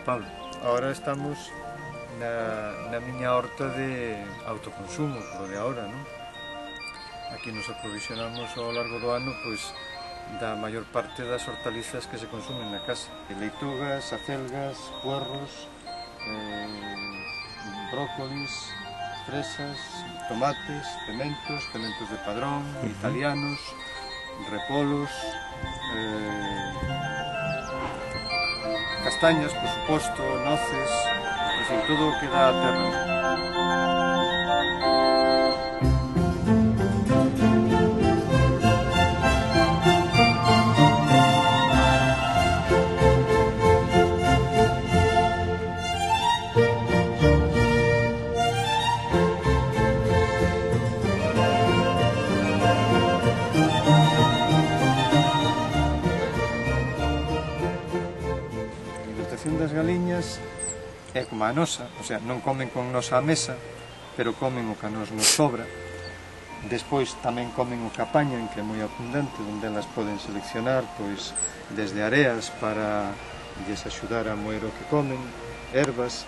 Pablo. Ahora estamos na miña horta de autoconsumo, por de ahora, non? Aquí nos aprovisionamos ao largo do ano, pois, da maior parte das hortalizas que se consumen na casa. Leitugas, acelgas, puerros, brócolis, fresas, tomates, pementos de padrón, italianos, repolos, castañas, por suposto, noces, en fin, todo o que dá a terra. Das galiñas é como a nosa, o sea, non comen con nos á mesa, pero comen o que a nos sobra. Despois tamén comen o que apañan, que é moi abundante, onde elas poden seleccionar, pois, desde areas para lles axudar a moer o que comen, ervas,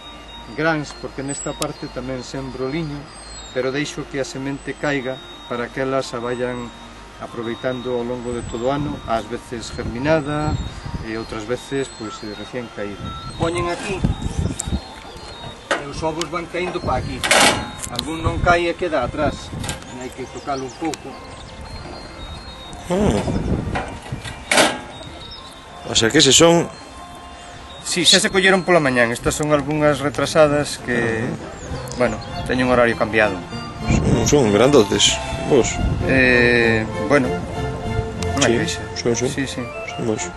grans, porque nesta parte tamén sembro liño, pero deixo que a semente caiga para que elas a vayan aproveitando ao longo de todo o ano, ás veces germinada, e outras veces, pois, recién caída. Poñen aquí, e os ovos van caindo para aquí. Algún non cae e queda atrás, e hai que tocalo un pouco. O sea que se son... Si, xa se colleron pola mañán, estas son algunhas retrasadas que, bueno, teñen un horario cambiado. Son grandotes, vos? Bueno, non hai queixa. Sí, Sí. son vos.